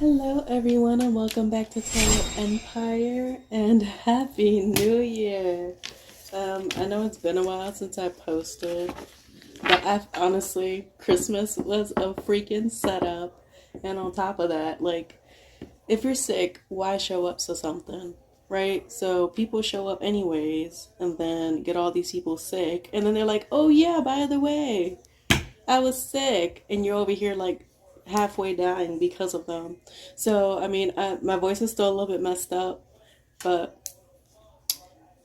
Hello, everyone, and welcome back to Tarot Empire, and Happy New Year! I know it's been a while since I posted, but honestly, Christmas was a freaking setup, and on top of that, like, if you're sick, why show up to something, right? So people show up anyways, and then get all these people sick, and then they're like, oh yeah, by the way, I was sick, and you're over here like halfway dying because of them. So I mean, my voice is still a little bit messed up, but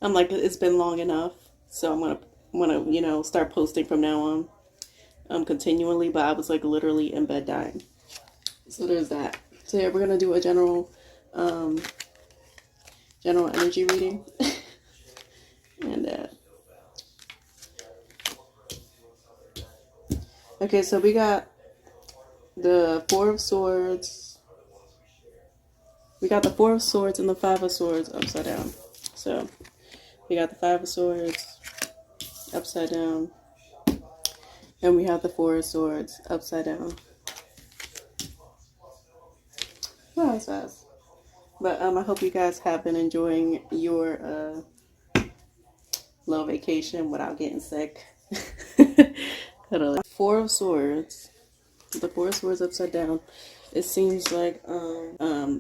I'm like, it's been long enough, so I'm gonna start posting from now on, continually. But I was like literally in bed dying. So there's that. So yeah, we're gonna do a um, general energy reading, and okay, so we got the Four of Swords. We got the Four of Swords and the Five of Swords upside down. So we got the Five of Swords upside down, and we have the Four of Swords upside down. Well, that's fast. But I hope you guys have been enjoying your little vacation without getting sick. Four of Swords. The Four of Swords upside down. It seems like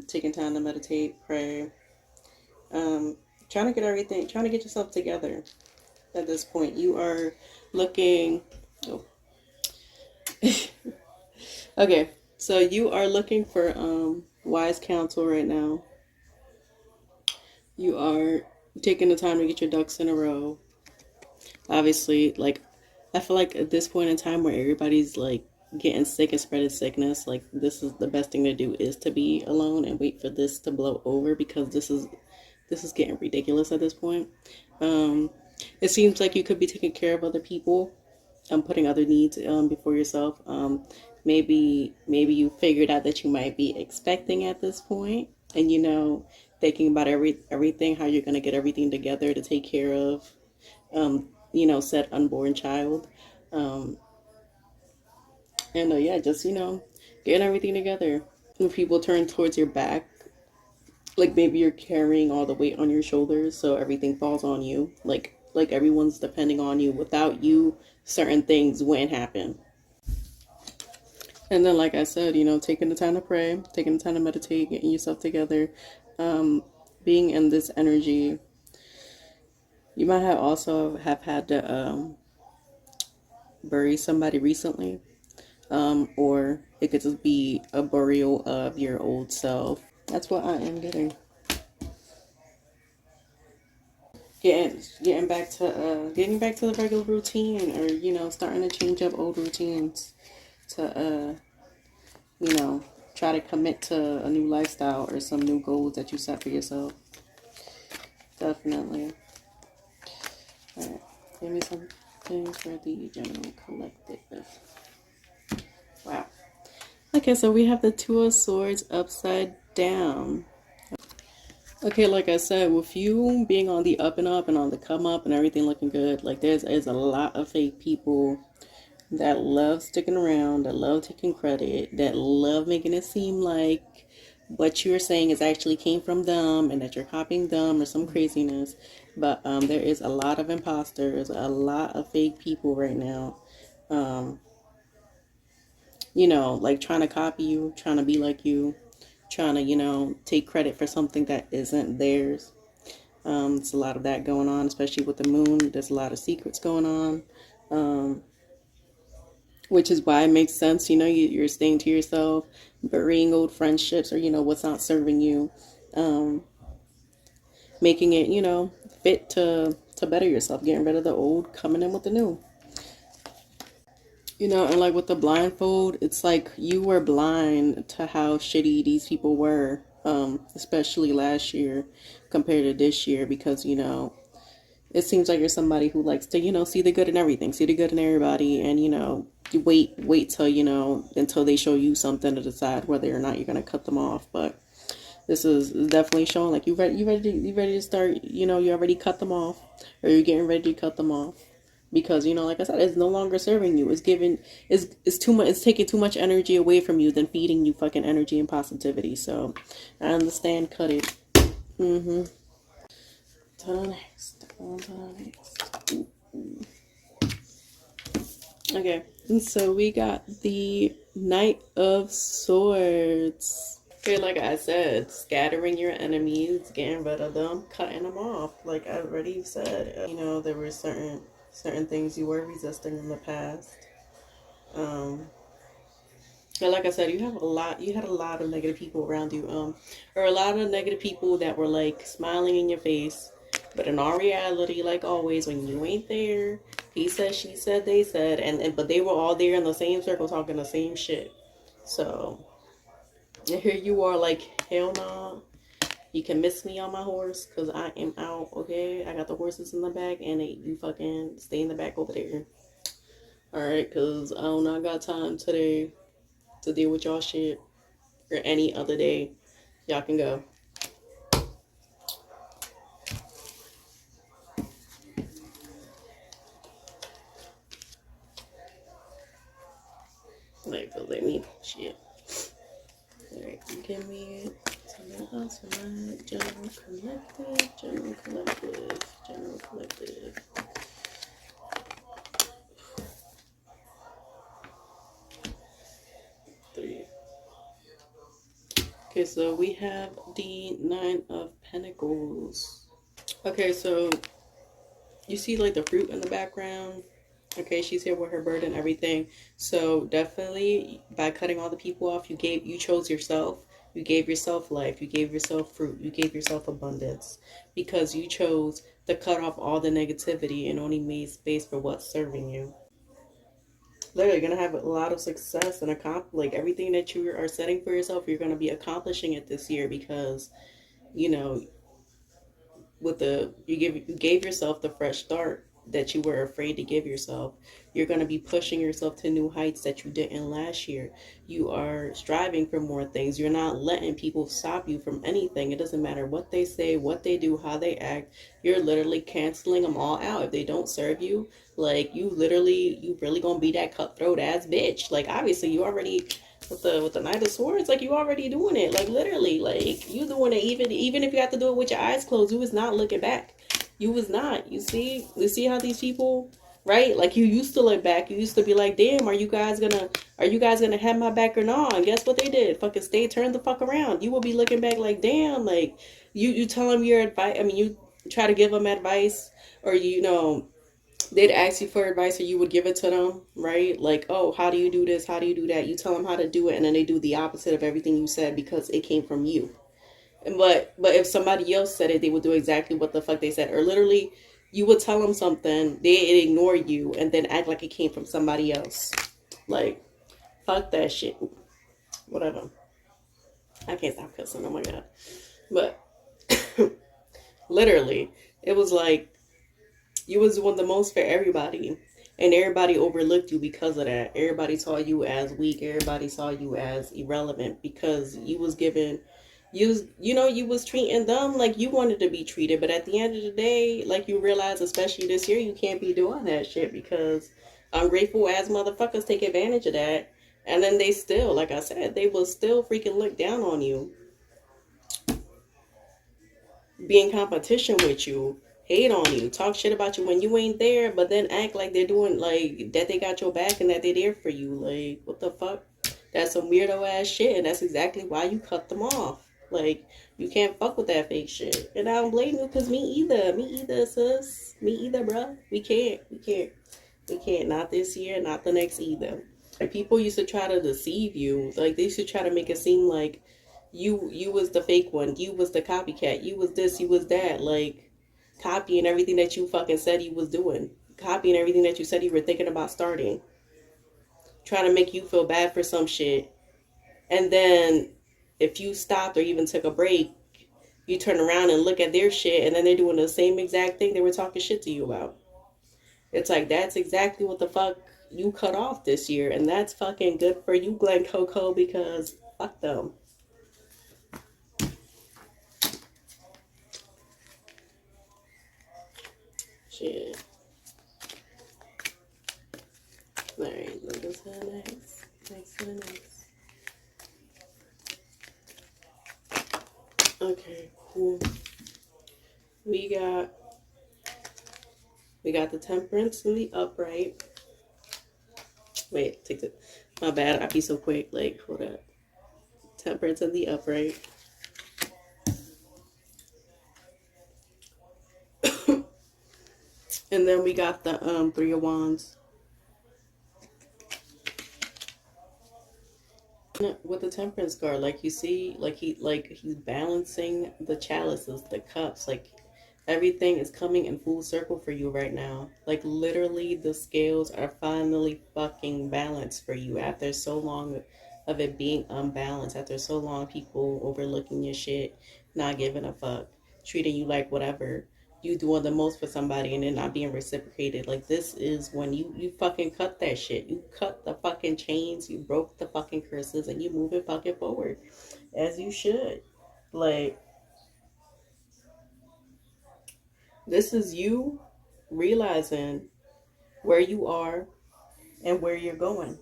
taking time to meditate, pray, trying to get yourself together. At this point, you are looking. Oh. Okay, so you are looking for wise counsel right now. You are taking the time to get your ducks in a row. Obviously, like, I feel like at this point in time where everybody's like getting sick and spreading sickness, like, this is the best thing to do, is to be alone and wait for this to blow over, because this is getting ridiculous at this point. It seems like you could be taking care of other people, putting other needs before yourself. Maybe you figured out that you might be expecting at this point, and thinking about everything, how you're gonna get everything together to take care of said unborn child. And yeah, just getting everything together. When people turn towards your back, like maybe you're carrying all the weight on your shoulders, so everything falls on you. Like everyone's depending on you. Without you, certain things wouldn't happen. And then, like I said, taking the time to pray, taking the time to meditate, getting yourself together, being in this energy. You might have also have had to bury somebody recently, or it could just be a burial of your old self. That's what I am getting. Getting back to the regular routine, or starting to change up old routines to try to commit to a new lifestyle or some new goals that you set for yourself. Definitely. All right, give me some things for the general collective. Wow. Okay, so we have the Two of Swords upside down. Okay, like I said, with you being on the up and up and on the come up and everything looking good, like there's a lot of fake people that love sticking around, that love taking credit, that love making it seem like what you're saying is actually came from them and that you're copying them or some craziness. But there is a lot of imposters, a lot of fake people right now. Like trying to copy you, trying to be like you, trying to, take credit for something that isn't theirs. It's a lot of that going on, especially with the moon. There's a lot of secrets going on. Which is why it makes sense, you're staying to yourself, burying old friendships or, what's not serving you, making it, fit to better yourself, getting rid of the old, coming in with the new. And like with the blindfold, it's like you were blind to how shitty these people were, especially last year compared to this year, because, it seems like you're somebody who likes to, see the good in everything, see the good in everybody, and, you wait till, until they show you something to decide whether or not you're going to cut them off. But this is definitely showing like you ready to start, you already cut them off, or you're getting ready to cut them off. because, you know, like I said, it's no longer serving you. It's giving, it's too much. It's taking too much energy away from you than feeding you fucking energy and positivity. So I understand. Cut it. Mm-hmm. To the next. On to the next. Okay, and so we got the Knight of Swords. Okay, like I said, scattering your enemies, getting rid of them, cutting them off. Like I already said, you know, there were certain things you were resisting in the past. But like I said, you had a lot of negative people around you, or a lot of negative people that were like smiling in your face. But in all reality, like always, when you ain't there, he said, she said, they said, and but they were all there in the same circle talking the same shit. So, and here you are like, hell no. You can miss me on my horse because I am out, okay? I got the horses in the back and you fucking stay in the back over there. Alright, because I do not got time today to deal with y'all shit, or any other day. Y'all can go. Like, cause they need shit. Alright, give me something else for my general collective, general collective, general collective. Three. Okay, so we have the Nine of Pentacles. Okay, so you see like the fruit in the background. Okay, she's here with her bird and everything. So definitely by cutting all the people off, you chose yourself. You gave yourself life. You gave yourself fruit. You gave yourself abundance because you chose to cut off all the negativity and only made space for what's serving you. Literally, you're gonna have a lot of success and like everything that you are setting for yourself. You're gonna be accomplishing it this year because, you know, with you gave yourself the fresh start that you were afraid to give yourself. You're going to be pushing yourself to new heights that you didn't last year. You are striving for more things. You're not letting people stop you from anything. It doesn't matter what they say, what they do, how they act. You're literally canceling them all out. If they don't serve you, like you really gonna be that cutthroat ass bitch. Like obviously you already with the Knight of Swords, like you already doing it. Like literally, like you doing it even if you have to do it with your eyes closed. You was not looking back. You was not. You see how these people, right? Like you used to look back. You used to be like, damn, are you guys gonna have my back or not? And guess what they did? Fucking stay, turn the fuck around. You will be looking back like, damn, like you tell them your advice. I mean, you try to give them advice, or you know they'd ask you for advice or you would give it to them, right? Like, oh, how do you do this? How do you do that? You tell them how to do it, and then they do the opposite of everything you said because it came from you. But if somebody else said it, they would do exactly what the fuck they said. Or literally, you would tell them something, they'd ignore you, and then act like it came from somebody else. Like, fuck that shit. Whatever. I can't stop cussing. Oh my god. But literally, it was like you was doing the most for everybody. And everybody overlooked you because of that. Everybody saw you as weak. Everybody saw you as irrelevant because you was given, you was treating them like you wanted to be treated. But at the end of the day, like you realize, especially this year, you can't be doing that shit because ungrateful ass motherfuckers take advantage of that. And then they still, like I said, they will still freaking look down on you, be in competition with you, hate on you, talk shit about you when you ain't there, but then act like they're doing like that they got your back and that they're there for you. Like, what the fuck? That's some weirdo ass shit, and that's exactly why you cut them off. Like, you can't fuck with that fake shit. And I don't blame you, because me either, sis. Me either, bruh. We can't. Not this year, not the next either. Like, people used to try to deceive you. Like, they used to try to make it seem like you was the fake one, you was the copycat, you was this, you was that, like copying everything that you fucking said you was doing, copying everything that you said you were thinking about starting, trying to make you feel bad for some shit. And then if you stopped or even took a break, you turn around and look at their shit, and then they're doing the same exact thing they were talking shit to you about. It's like, that's exactly what the fuck you cut off this year, and that's fucking good for you, Glen Coco, because fuck them. Shit. to the next. Next to the next. Okay, cool. We got the Temperance in the upright. Wait, take it. My bad. I be so quick. Like, hold up. Temperance in the upright. And then we got the Three of Wands. With the Temperance card, like you see, like he's balancing the chalices, the cups, like everything is coming in full circle for you right now. Like literally the scales are finally fucking balanced for you after so long of it being unbalanced, after so long people overlooking your shit, not giving a fuck, treating you like whatever, you doing the most for somebody and then not being reciprocated. Like this is when you fucking cut that shit. You cut the fucking chains, you broke the fucking curses, and you moving fucking forward as you should. Like this is you realizing where you are and where you're going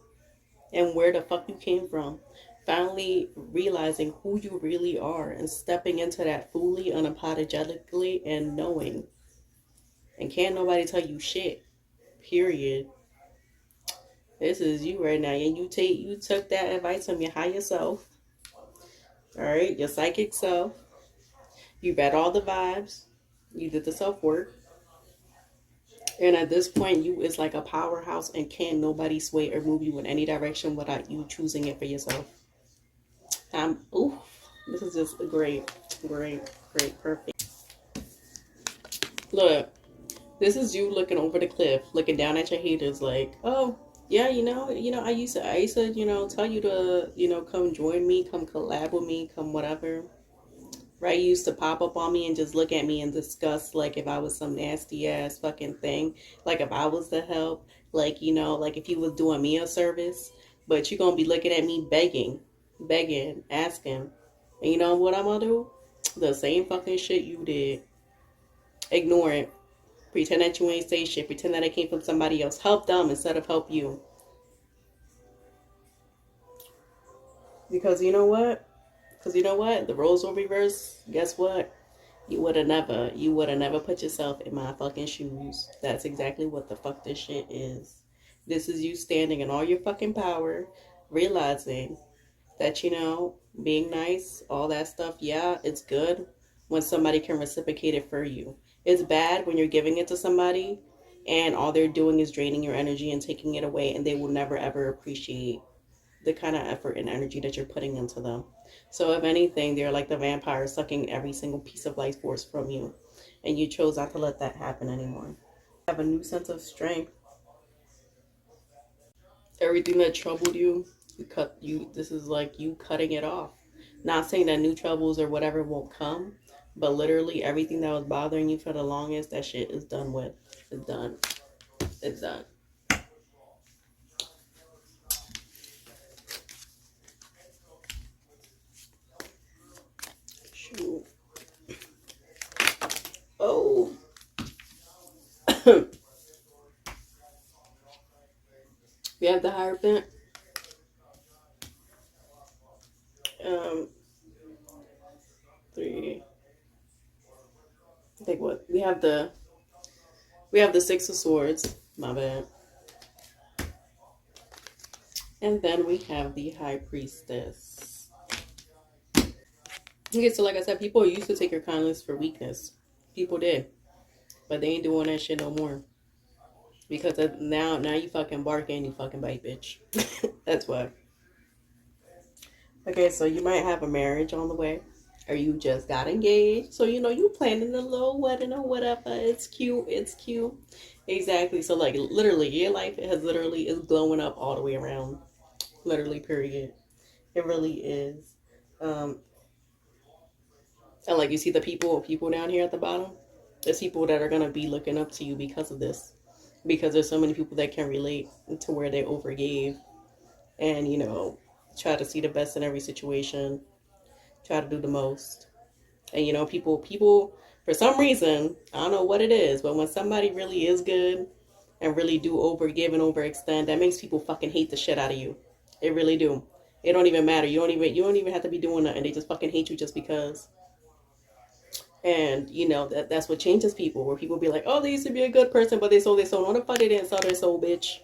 and where the fuck you came from. Finally realizing who you really are and stepping into that fully, unapologetically, and knowing. And can't nobody tell you shit. Period. This is you right now. And you took that advice from your higher self. Alright, your psychic self. You read all the vibes. You did the self work. And at this point, you is like a powerhouse and can't nobody sway or move you in any direction without you choosing it for yourself. Ooh, this is just great, perfect. Look, this is you looking over the cliff, looking down at your haters like, oh, yeah, I used to, tell you to, come join me, come collab with me, come whatever. Right, you used to pop up on me and just look at me and discuss like if I was some nasty ass fucking thing, like if I was the help, like like if you was doing me a service, but you gonna be looking at me begging, asking, and you know what I'm gonna do? The same fucking shit you did. Ignore it. Pretend that you ain't say shit. Pretend that it came from somebody else. Help them instead of help you. Because you know what? The roles will reverse. Guess what? You would have never put yourself in my fucking shoes. That's exactly what the fuck this shit is. This is you standing in all your fucking power, realizing that, being nice, all that stuff, yeah, it's good when somebody can reciprocate it for you. It's bad when you're giving it to somebody and all they're doing is draining your energy and taking it away, and they will never ever appreciate the kind of effort and energy that you're putting into them. So if anything, they're like the vampire sucking every single piece of life force from you. And you chose not to let that happen anymore. Have a new sense of strength. Everything that troubled you, this is like you cutting it off. Not saying that new troubles or whatever won't come, but literally everything that was bothering you for the longest, that shit is done with. It's done. It's done. Shoot. Oh. We have the Hierophant. Three. I think what we have the Six of Swords. My bad. And then we have the High Priestess. Okay, so like I said, people used to take your kindness for weakness. People did, but they ain't doing that shit no more. Because now you fucking bark and you fucking bite, bitch. That's why. Okay, so you might have a marriage on the way, or you just got engaged. So you planning a little wedding or whatever. It's cute. It's cute. Exactly. So like literally, your life is glowing up all the way around. Literally, period. It really is. And like you see the people down here at the bottom. There's people that are gonna be looking up to you because of this. Because there's so many people that can relate to where they overgave and try to see the best in every situation, try to do the most. And people for some reason, I don't know what it is, but when somebody really is good and really do overgive and overextend, that makes people fucking hate the shit out of you. It really do. It don't even matter. You don't even have to be doing nothing. They just fucking hate you just because. And you know that's what changes people. Where people be like, oh, they used to be a good person, but they sold their soul. No, the fuck they didn't sell their soul, bitch.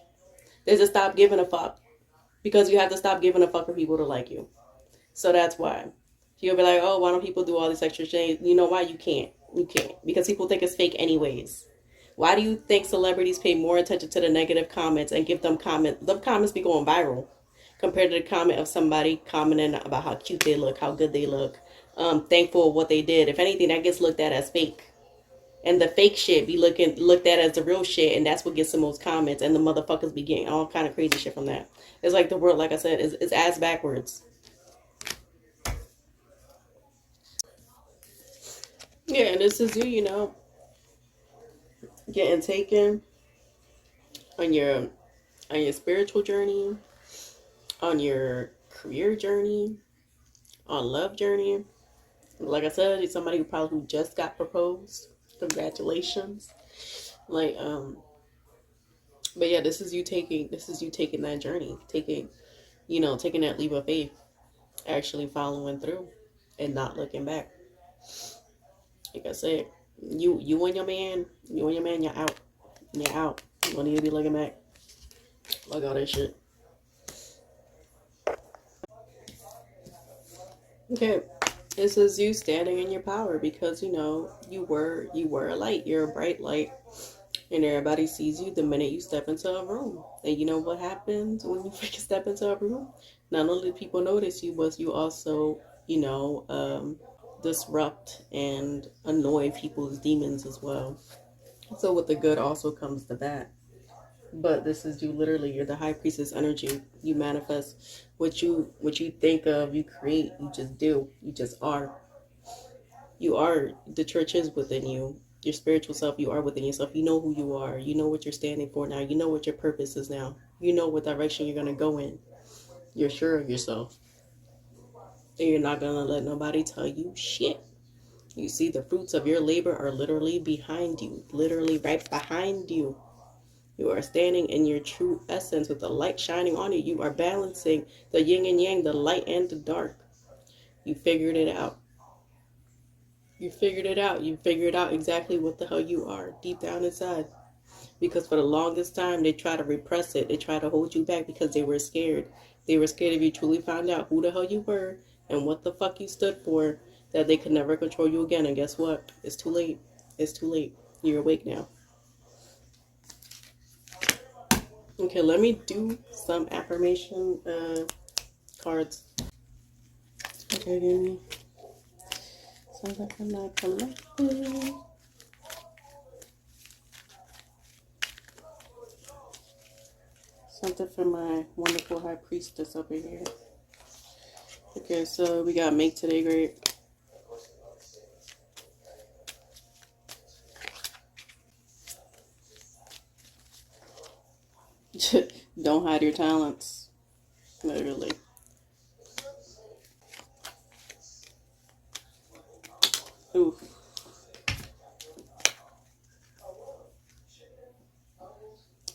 They just stopped giving a fuck, because you have to stop giving a fuck for people to like you. So that's why. You'll be like, oh, why don't people do all this extra shit? You know why? You can't. You can't. Because people think it's fake anyways. Why do you think celebrities pay more attention to the negative comments and give them comments? The comments be going viral compared to the comment of somebody commenting about how cute they look, how good they look, thankful of what they did. If anything, that gets looked at as fake. And the fake shit be looked at as the real shit, and that's what gets the most comments, and the motherfuckers be getting all kind of crazy shit from that. It's like the world, like I said, is ass backwards. Yeah, and this is you, you know, getting taken on your spiritual journey, on your career journey, on love journey. Like I said, it's somebody who just got proposed. Congratulations. Like but yeah, this is you taking that journey, taking that leap of faith, actually following through and not looking back. Like I said, you and your man, you're out. You're out. You don't need to be looking back. Like all that shit. Okay. This is you standing in your power, because you know you were a light. You're a bright light, and everybody sees you the minute you step into a room. And you know what happens when you freaking step into a room? Not only do people notice you, but you also, disrupt and annoy people's demons as well. So with the good also comes the bad. But this is you literally, you're the high priestess energy. You manifest what you think of, you create, you just do. You just are. You are. The church is within you. Your spiritual self, you are within yourself. You know who you are. You know what you're standing for now. You know what your purpose is now. You know what direction you're gonna go in. You're sure of yourself. And you're not gonna let nobody tell you shit. You see, the fruits of your labor are literally behind you. Literally right behind you. You are standing in your true essence with the light shining on you. You are balancing the yin and yang, the light and the dark. You figured it out. You figured it out. You figured out exactly what the hell you are deep down inside. Because for the longest time, they try to repress it. They try to hold you back because they were scared. They were scared if you truly found out who the hell you were and what the fuck you stood for, that they could never control you again. And guess what? It's too late. It's too late. You're awake now. Okay, let me do some affirmation cards. Okay, give me something from my collective. Something for my wonderful high priestess up in here. Okay, so we got make today great. Don't hide your talents. Literally. Oof.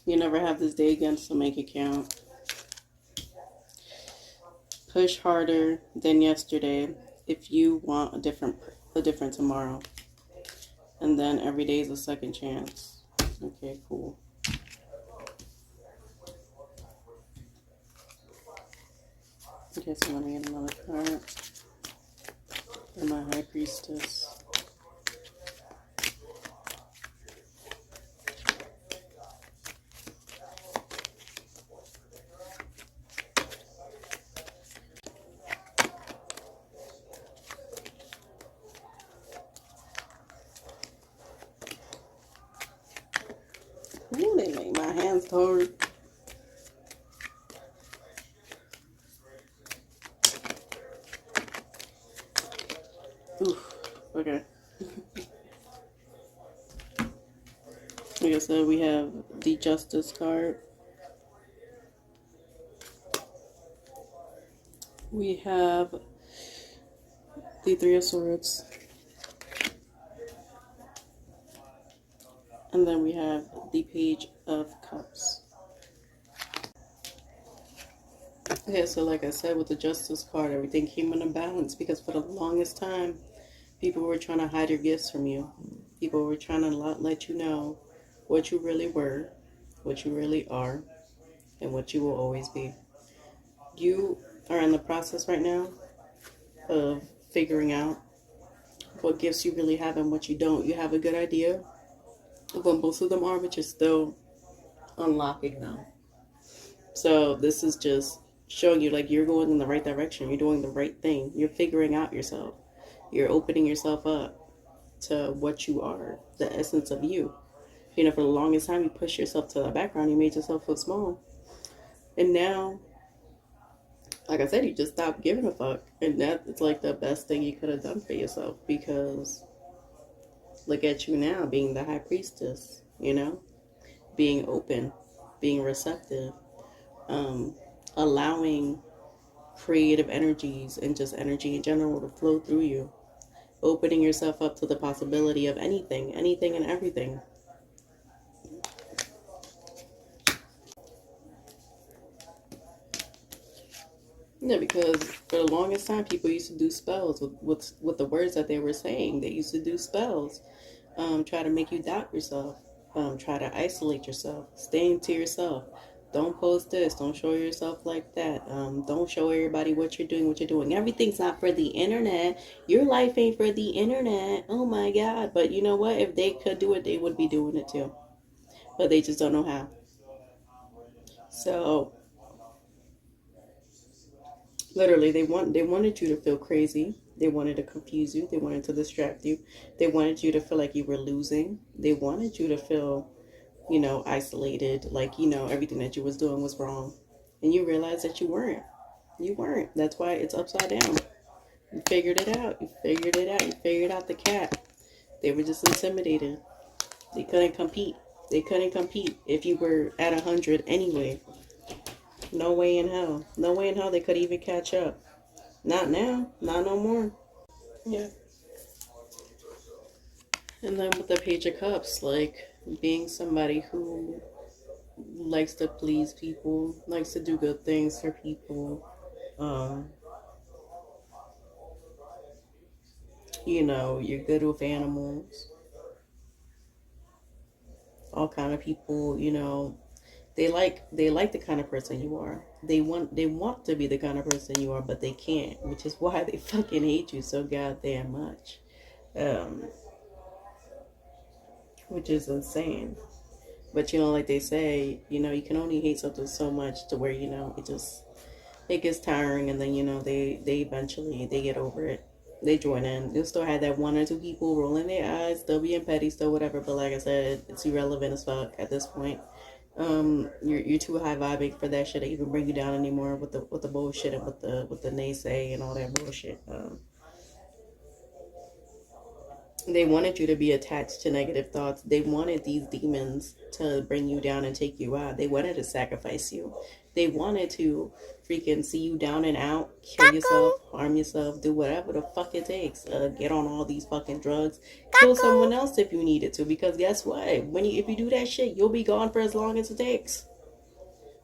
You never have this day again, so make it count. Push harder than yesterday if you want a different tomorrow. And then every day is a second chance. Okay, cool. Okay, so I'm gonna get another card for my high priestess. Ooh, they make my hands hard. Oof, okay. Like I said, we have the Justice card. We have the Three of Swords. And then we have the Page of Cups. Okay, so like I said, with the Justice card, everything came in a balance because for the longest time, people were trying to hide your gifts from you. People were trying to let you know what you really were, what you really are, and what you will always be. You are in the process right now of figuring out what gifts you really have and what you don't. You have a good idea of what most of them are, but you're still unlocking them. So this is just showing you like you're going in the right direction. You're doing the right thing. You're figuring out yourself. You're opening yourself up to what you are, the essence of you. You know, for the longest time, you pushed yourself to the background. You made yourself feel small. And now, like I said, you just stopped giving a fuck. And that's like the best thing you could have done for yourself because look at you now being the High Priestess, you know, being open, being receptive, allowing creative energies and just energy in general to flow through you, opening yourself up to the possibility of anything and everything. Yeah, because for the longest time, people used to do spells with the words that they were saying. They used to do spells, try to make you doubt yourself, try to isolate yourself, stay to yourself. Don't post this. Don't show yourself like that. Don't show everybody what you're doing, Everything's not for the internet. Your life ain't for the internet. Oh my God. But you know what? If they could do it, they would be doing it too. But they just don't know how. So literally, they wanted you to feel crazy. They wanted to confuse you. They wanted to distract you. They wanted you to feel like you were losing. They wanted you to feel, you know, isolated, like, you know, everything that you was doing was wrong. And you realized that you weren't. You weren't. That's why it's upside down. You figured it out. You figured it out. You figured out the cat. They were just intimidated. They couldn't compete. They couldn't compete if you were at 100 anyway. No way in hell. No way in hell they could even catch up. Not now. Not no more. Yeah. And then with the Page of Cups, like being somebody who likes to please people, likes to do good things for people. You know, you're good with animals. All kind of people, you know, they like the kind of person you are. They want to be the kind of person you are, but they can't, which is why they fucking hate you so goddamn much. Um, which is insane. But you know, like they say, you know, you can only hate something so much to where, you know, it gets tiring, and then, you know, they eventually they get over it. They join in. You'll still have that one or two people rolling their eyes, still being petty, still whatever, but like I said, it's irrelevant as fuck at this point. You're too high vibing for that shit to even bring you down anymore with the bullshit and with the naysay and all that bullshit. They wanted you to be attached to negative thoughts. They wanted these demons to bring you down and take you out. They wanted to sacrifice you. They wanted to freaking see you down and out, kill yourself, harm yourself, do whatever the fuck it takes. Get on all these fucking drugs, kill someone else if you needed to. Because guess what? If you do that shit, you'll be gone for as long as it takes.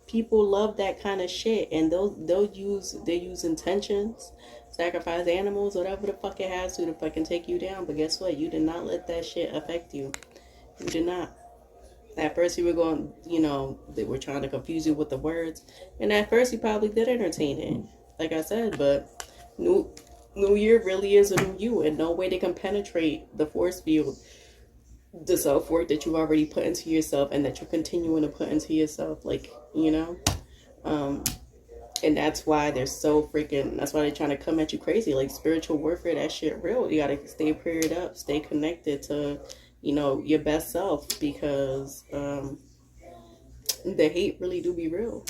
People love that kind of shit, and they use intentions, sacrifice animals, whatever the fuck it has to fucking take you down. But guess what? You did not let that shit affect you. You did not. At first you were going, you know, they were trying to confuse you with the words, and at first you probably did entertain it, like I said. But new year really is a new you, and no way they can penetrate the force field, the self-work that you already put into yourself and that you're continuing to put into yourself, like, you know. And that's why that's why they're trying to come at you crazy. Like spiritual warfare, that shit real. You gotta stay prayed up, stay connected to, you know, your best self, because the hate really do be real.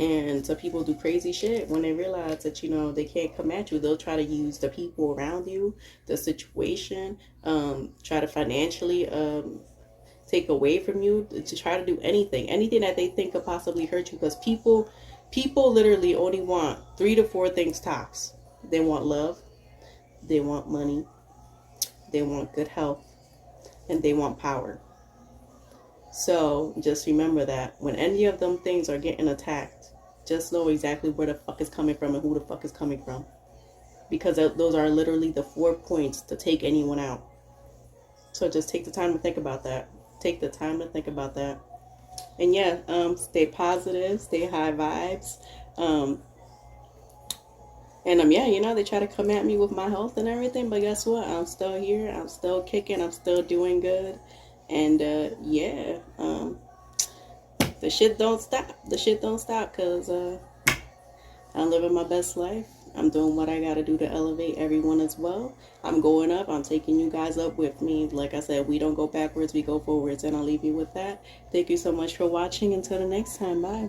And so people do crazy shit when they realize that, you know, they can't come at you. They'll try to use the people around you, the situation, try to financially take away from you, to try to do anything that they think could possibly hurt you. Because people literally only want 3 to 4 things tops. They want love, they want money, they want good health, and they want power. So just remember that when any of them things are getting attacked, just know exactly where the fuck is coming from and who the fuck is coming from. Because those are literally the 4 points to take anyone out. So just take the time to think about that. Take the time to think about that. And yeah, stay positive, stay high vibes. And yeah, you know, they try to come at me with my health and everything, but guess what? I'm still here. I'm still kicking. I'm still doing good. And yeah, the shit don't stop. The shit don't stop because I'm living my best life. I'm doing what I gotta do to elevate everyone as well. I'm going up. I'm taking you guys up with me. Like I said, we don't go backwards, we go forwards. And I'll leave you with that. Thank you so much for watching. Until the next time, bye.